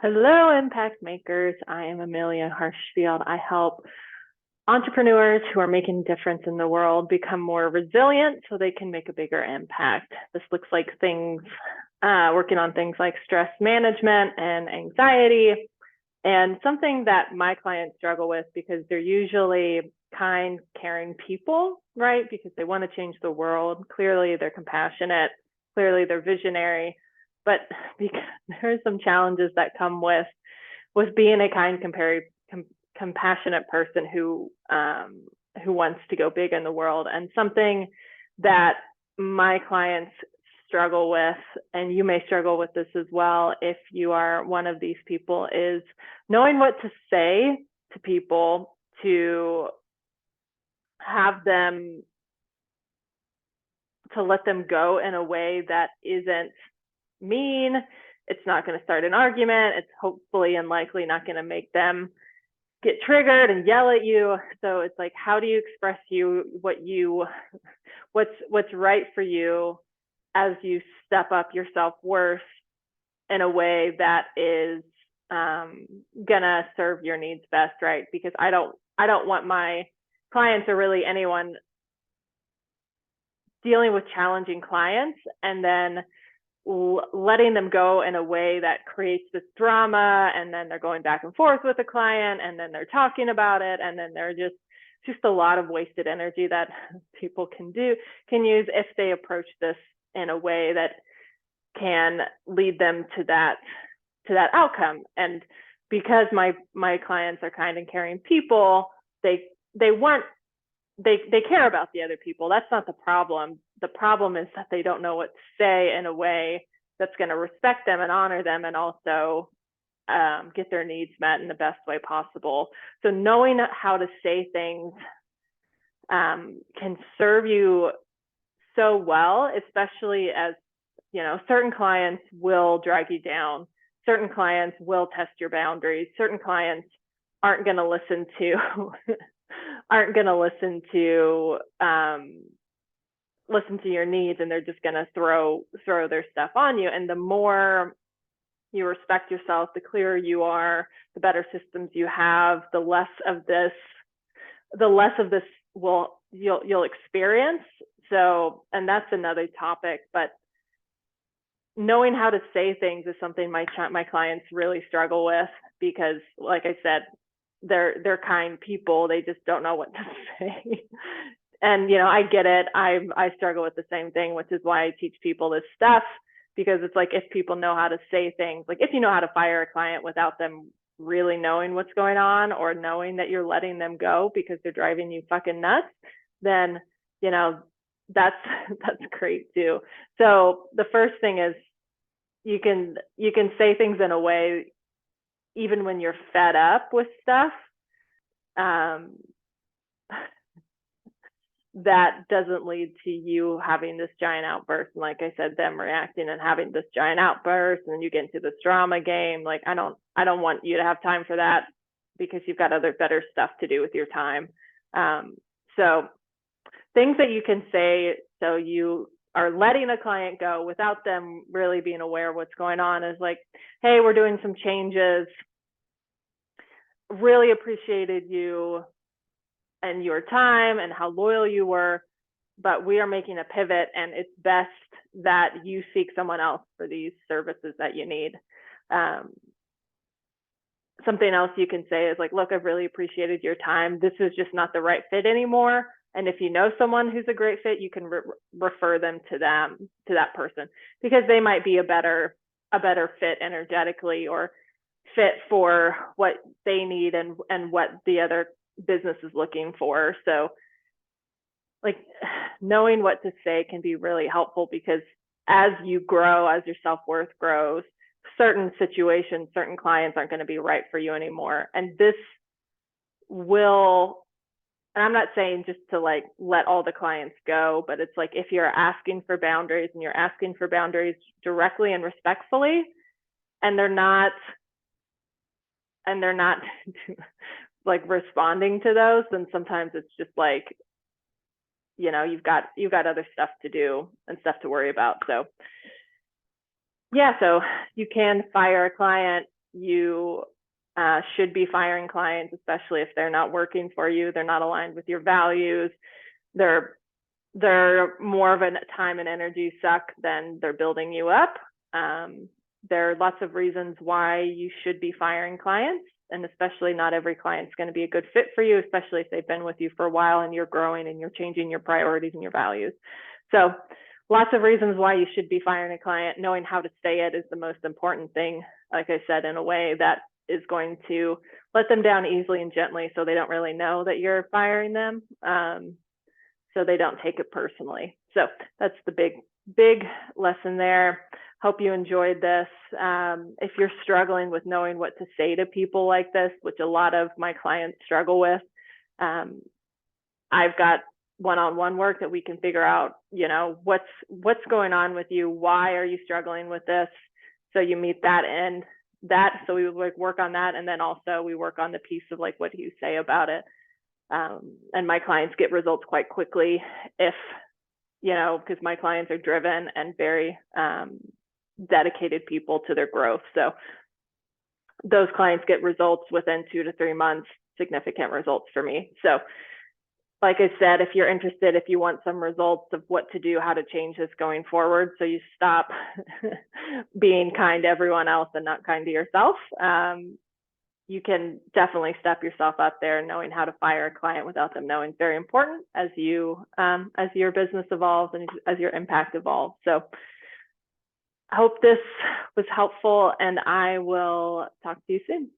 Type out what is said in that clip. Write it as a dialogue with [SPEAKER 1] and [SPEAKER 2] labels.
[SPEAKER 1] Hello, impact makers. I am Amelia Harshfield. I help entrepreneurs who are making a difference in the world become more resilient so they can make a bigger impact. This looks like working on things like stress management and anxiety, and something that my clients struggle with because they're usually kind, caring people, right? Because they want to change the world. Clearly, they're compassionate. Clearly, they're visionary. But because there are some challenges that come with being a kind, compassionate person who wants to go big in the world, and something that my clients struggle with, and you may struggle with this as well if you are one of these people, is knowing what to say to people to have them to let them go in a way that isn't mean. It's not going to start an argument. It's hopefully and likely not going to make them get triggered and yell at you. So it's like, how do you express what's right for you as you step up your self-worth in a way that is gonna serve your needs best, right? Because I don't want my clients or really anyone dealing with challenging clients and then letting them go in a way that creates this drama, and then they're going back and forth with the client, and then they're talking about it, and then they're just a lot of wasted energy that people can use if they approach this in a way that can lead them to that outcome. And because my clients are kind and caring people, they care about the other people. That's not the problem. The problem is that they don't know what to say in a way that's going to respect them and honor them, and also get their needs met in the best way possible. So knowing how to say things can serve you so well, especially as, certain clients will drag you down. Certain clients will test your boundaries. Certain clients aren't going to listen to listen to your needs, and they're just going to throw their stuff on you. And the more you respect yourself, the clearer you are, the better systems you have, the less of this you'll experience. So, and that's another topic, but knowing how to say things is something my clients really struggle with, because like I said, they're kind people. They just don't know what to say. And I get it. I struggle with the same thing, which is why I teach people this stuff, because it's like, if people know how to say things, like if you know how to fire a client without them really knowing what's going on, or knowing that you're letting them go because they're driving you fucking nuts, then that's great too. So the first thing is, you can say things in a way, even when you're fed up with stuff, that doesn't lead to you having this giant outburst. And like I said, them reacting and having this giant outburst, and then you get into this drama game. Like, I don't want you to have time for that, because you've got other better stuff to do with your time. So things that you can say so you are letting a client go without them really being aware of what's going on is like, hey, we're doing some changes. Really appreciated you and your time and how loyal you were, but we are making a pivot, and it's best that you seek someone else for these services that you need. Something else you can say is like, look, I've really appreciated your time. This is just not the right fit anymore. And if you know someone who's a great fit, you can refer them to that person, because they might be a better fit energetically, or fit for what they need and what the other business is looking for. So like, knowing what to say can be really helpful, because as you grow, as your self-worth grows, certain situations, certain clients aren't going to be right for you anymore. And this will, and I'm not saying just to like let all the clients go, but it's like, if you're asking for boundaries, and you're asking for boundaries directly and respectfully, and they're not like responding to those, then sometimes it's just like, you've got other stuff to do and stuff to worry about. So yeah, so you can fire a client you should be firing clients, especially if they're not working for you, they're not aligned with your values, they're more of a time and energy suck than they're building you up. There are lots of reasons why you should be firing clients, and especially not every client's going to be a good fit for you, especially if they've been with you for a while and you're growing and you're changing your priorities and your values. So lots of reasons why you should be firing a client. Knowing how to say it is the most important thing, like I said, in a way that is going to let them down easily and gently so they don't really know that you're firing them, so they don't take it personally. So that's the big lesson there. Hope you enjoyed this. If you're struggling with knowing what to say to people like this, which a lot of my clients struggle with, I've got one-on-one work that we can figure out, what's going on with you, why are you struggling with this, so you meet that end. So we would work on that, and then also we work on the piece of what do you say about it. And my clients get results quite quickly if, because my clients are driven and very dedicated people to their growth. So those clients get results within 2 to 3 months, significant results for me. So like I said, if you're interested, if you want some results of what to do, how to change this going forward, so you stop being kind to everyone else and not kind to yourself, you can definitely step yourself up there. Knowing how to fire a client without them knowing is very important as your business evolves and as your impact evolves. So I hope this was helpful, and I will talk to you soon.